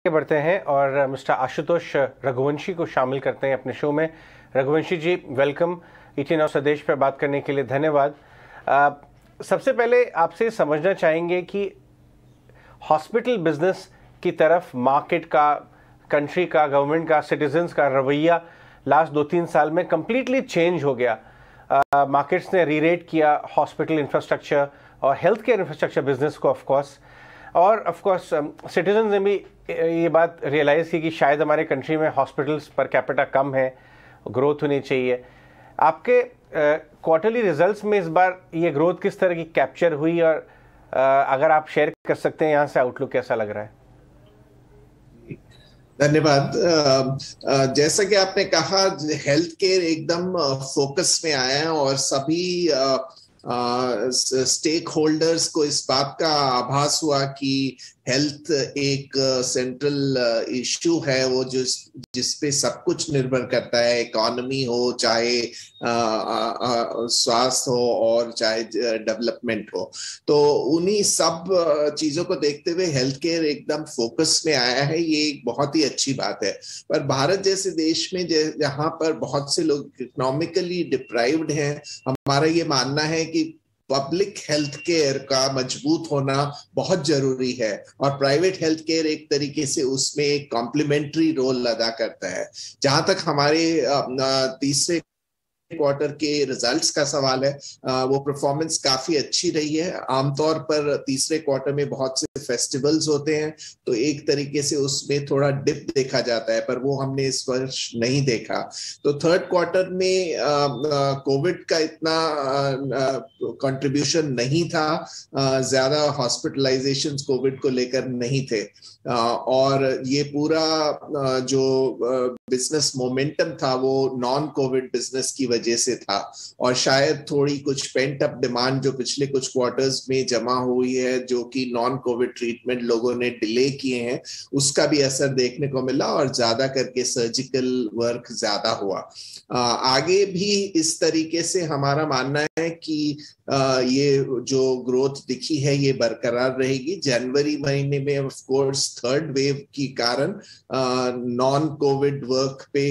बढ़ते हैं और मिस्टर आशुतोष रघुवंशी को शामिल करते हैं अपने शो में। रघुवंशी जी, वेलकम ET Now स्वदेश पर बात करने के लिए धन्यवाद। सबसे पहले आपसे समझना चाहेंगे कि हॉस्पिटल बिजनेस की तरफ मार्केट का, कंट्री का, गवर्नमेंट का, सिटीजन्स का रवैया लास्ट 2-3 साल में कम्प्लीटली चेंज हो गया। मार्केट्स ने रीरेट किया हॉस्पिटल इंफ्रास्ट्रक्चर और हेल्थ केयर इंफ्रास्ट्रक्चर बिजनेस को ऑफकोर्स, और ऑफकोर्स सिटीजन ने भी ये बात रियलाइज़ की कि शायद हमारे कंट्री में हॉस्पिटल्स पर कैपिटा कम है, ग्रोथ होनी चाहिए। आपके क्वार्टरली रिजल्ट्स में इस बार ये ग्रोथ किस तरह की कैप्चर हुई, और अगर आप शेयर कर सकते हैं यहाँ से आउटलुक कैसा लग रहा है? धन्यवाद। जैसा कि आपने कहा, हेल्थ केयर एकदम फोकस में आया है और सभी स्टेक होल्डर्स को इस बात का आभास हुआ कि हेल्थ एक सेंट्रल इश्यू है, वो जिस पे सब कुछ निर्भर करता है, इकोनॉमी हो, चाहे स्वास्थ्य हो और चाहे डेवलपमेंट हो। तो उन्हीं सब चीजों को देखते हुए हेल्थ केयर एकदम फोकस में आया है। ये एक बहुत ही अच्छी बात है। पर भारत जैसे देश में जहाँ पर बहुत से लोग इकोनॉमिकली डिप्राइव्ड हैं, हमारा ये मानना है कि पब्लिक हेल्थ केयर का मजबूत होना बहुत जरूरी है और प्राइवेट हेल्थ केयर एक तरीके से उसमें एक कॉम्प्लीमेंट्री रोल अदा करता है। जहां तक हमारे तीसरे क्वार्टर के रिजल्ट्स का सवाल है, वो परफॉर्मेंस काफी अच्छी रही है। आमतौर पर तीसरे क्वार्टर में बहुत से फेस्टिवल्स होते हैं, तो एक तरीके से उसमें थोड़ा डिप देखा जाता है, पर वो हमने इस वर्ष नहीं देखा। तो थर्ड क्वार्टर में कोविड का इतना कंट्रीब्यूशन नहीं था, ज्यादा हॉस्पिटलाइजेशंस कोविड को लेकर नहीं थे, और ये पूरा जो बिजनेस मोमेंटम था वो नॉन कोविड बिजनेस की वजह से था, और शायद थोड़ी कुछ पेंट अप डिमांड जो पिछले कुछ क्वार्टर्स में जमा हुई है, जो कि नॉन कोविड ट्रीटमेंट लोगों ने डिले किए हैं, उसका भी असर देखने को मिला और ज्यादा करके सर्जिकल वर्क ज्यादा हुआ। आगे भी इस तरीके से हमारा मानना है कि ये जो ग्रोथ दिखी है ये बरकरार रहेगी। जनवरी महीने में ऑफ कोर्स थर्ड वेव के कारण नॉन कोविड वर्क पे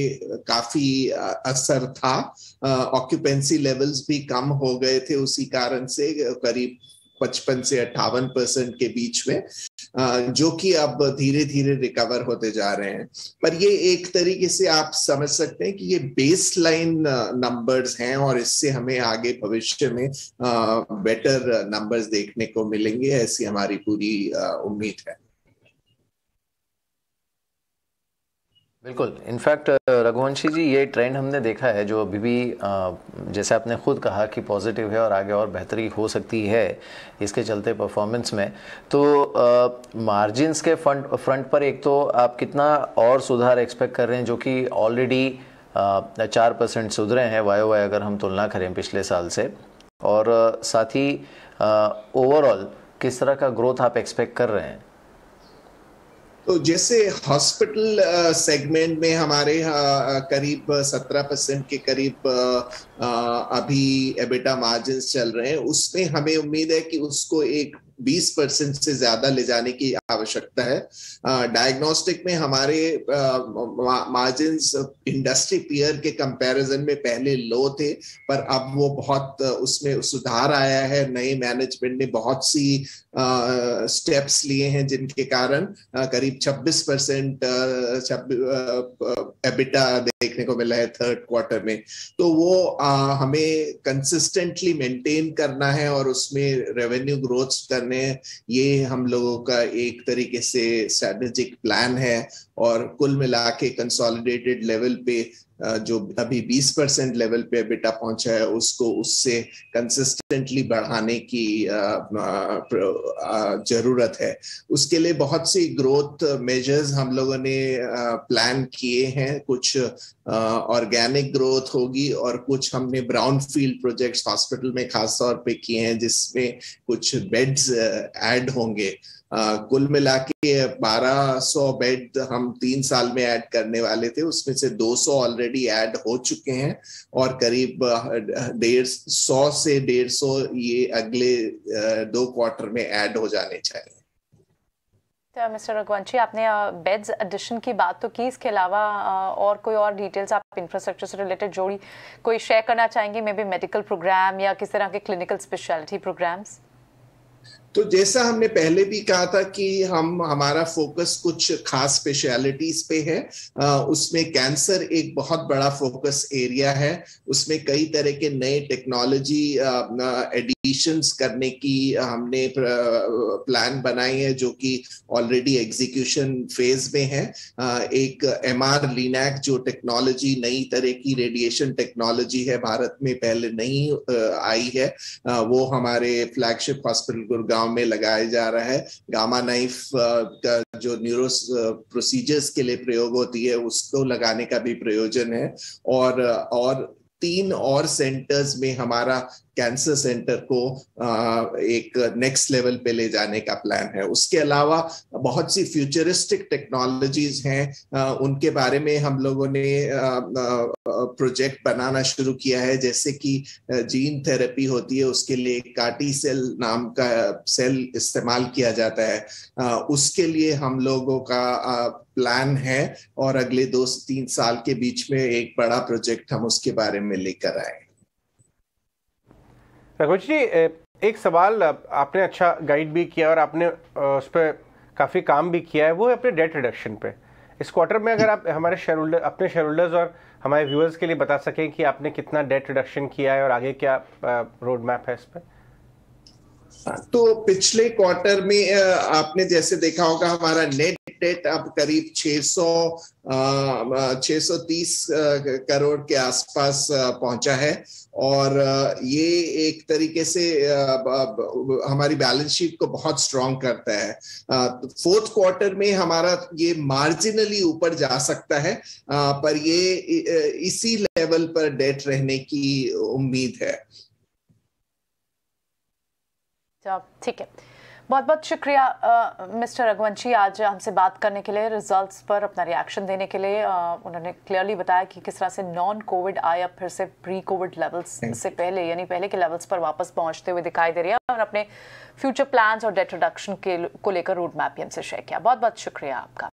काफी असर था। ऑक्यूपेंसी लेवल्स भी कम हो गए थे उसी कारण से, करीब 55 से 58% के बीच में, जो कि अब धीरे धीरे रिकवर होते जा रहे हैं। पर ये एक तरीके से आप समझ सकते हैं कि ये बेसलाइन नंबर्स हैं और इससे हमें आगे भविष्य में बेटर नंबर्स देखने को मिलेंगे, ऐसी हमारी पूरी उम्मीद है। बिल्कुल। इनफैक्ट रघुवंशी जी, ये ट्रेंड हमने देखा है जो अभी भी जैसे आपने खुद कहा कि पॉजिटिव है और आगे और बेहतरी हो सकती है इसके चलते परफॉर्मेंस में। तो मार्जिन्स के फ्रंट पर एक तो आप कितना और सुधार एक्सपेक्ट कर रहे हैं, जो कि ऑलरेडी 4% सुधरे हैं YOY अगर हम तुलना करें पिछले साल से, और साथ ही ओवरऑल किस तरह का ग्रोथ आप एक्सपेक्ट कर रहे हैं? तो जैसे हॉस्पिटल सेगमेंट में हमारे करीब 17% के करीब अभी एबिटा मार्जिन्स चल रहे हैं, उसमें हमें उम्मीद है कि उसको एक 20% से ज्यादा ले जाने की आवश्यकता है। डायग्नोस्टिक में हमारे मार्जिन्स इंडस्ट्री पीयर के कंपैरिजन में पहले लो थे, पर अब वो बहुत उसमें सुधार आया है। नए मैनेजमेंट ने बहुत सी स्टेप्स लिए हैं जिनके कारण करीब 26% एबिटा देखने को मिला है थर्ड क्वार्टर में। तो वो हमें कंसिस्टेंटली मेंटेन करना है और उसमें रेवेन्यू ग्रोथ करने, ये हम लोगों का एक तरीके से स्ट्रेटेजिक प्लान है। और कुल मिला के कंसोलिडेटेड लेवल पे जो अभी 20% लेवल पे एबिटा पहुंचा है, उसको उससे कंसिस्टेंटली बढ़ाने की जरूरत है। उसके लिए बहुत सी ग्रोथ मेजर्स हम लोगों ने प्लान किए हैं। कुछ ऑर्गेनिक ग्रोथ होगी और कुछ हमने ब्राउन फील्ड प्रोजेक्ट्स हॉस्पिटल में खास तौर पे किए हैं, जिसमें कुछ बेड्स ऐड होंगे। कुल मिला के 1200 बेड हम 3 साल में ऐड करने वाले थे, उसमें से 200 ऑलरेडी ऐड हो चुके हैं और करीब 150 से 150 ये अगले 2 क्वार्टर में ऐड हो जाने चाहिए। मिस्टर रघुवंशी, आपने बेड्स एडिशन की बात तो की, इसके अलावा और कोई और डिटेल्स आप इंफ्रास्ट्रक्चर से रिलेटेड जोड़ी कोई शेयर करना चाहेंगे, मे बी मेडिकल प्रोग्राम या किस तरह के क्लिनिकल स्पेशलिटी प्रोग्राम्स? तो जैसा हमने पहले भी कहा था कि हमारा फोकस कुछ खास स्पेशलिटीज पे है। उसमें कैंसर एक बहुत बड़ा फोकस एरिया है। उसमें कई तरह के नए टेक्नोलॉजी एडिशंस करने की हमने प्लान बनाई है, जो कि ऑलरेडी एग्जीक्यूशन फेज में है। एक MR लिनैक जो टेक्नोलॉजी, नई तरह की रेडिएशन टेक्नोलॉजी है, भारत में पहले नहीं आई है, वो हमारे फ्लैगशिप हॉस्पिटल गुड़गांव में लगाया जा रहा है। गामा नाइफ का जो न्यूरो प्रोसीजर्स के लिए प्रयोग होती है, उसको लगाने का भी प्रयोजन है। और 3 और सेंटर्स में हमारा कैंसर सेंटर को एक नेक्स्ट लेवल पे ले जाने का प्लान है। उसके अलावा बहुत सी फ्यूचरिस्टिक टेक्नोलॉजीज हैं, उनके बारे में हम लोगों ने प्रोजेक्ट बनाना शुरू किया है। जैसे कि जीन थेरेपी होती है, उसके लिए कार्टी सेल नाम का सेल इस्तेमाल किया जाता है। उसके लिए हम लोगों का प्लान है और अगले 2 से 3 साल के बीच में एक बड़ा प्रोजेक्ट हम उसके बारे में लेकर आए। रघुवंशी जी, एक सवाल आपने अच्छा गाइड भी किया और आपने उस पर काफ़ी काम भी किया है, वो है अपने डेट रिडक्शन पे। इस क्वार्टर में अगर आप हमारे अपने शेयर होल्डर्स और हमारे व्यूअर्स के लिए बता सकें कि आपने कितना डेट रिडक्शन किया है और आगे क्या रोड मैप है इस पर? तो पिछले क्वार्टर में आपने जैसे देखा होगा, हमारा नेट डेट अब करीब 630 करोड़ के आसपास पहुंचा है। और ये एक तरीके से हमारी बैलेंस शीट को बहुत स्ट्रांग करता है। फोर्थ क्वार्टर में हमारा ये मार्जिनली ऊपर जा सकता है, पर ये इसी लेवल पर डेट रहने की उम्मीद है। ठीक है, बहुत बहुत शुक्रिया मिस्टर रघुवंशी आज हमसे बात करने के लिए, रिजल्ट्स पर अपना रिएक्शन देने के लिए। उन्होंने क्लियरली बताया कि किस तरह से नॉन कोविड आया फिर से प्री कोविड लेवल्स से पहले, यानी पहले के लेवल्स पर वापस पहुंचते हुए दिखाई दे रही है, और अपने फ्यूचर प्लान्स और डेट रिडक्शन को लेकर रोड मैप भी हमसे शेयर किया। बहुत बहुत शुक्रिया आपका।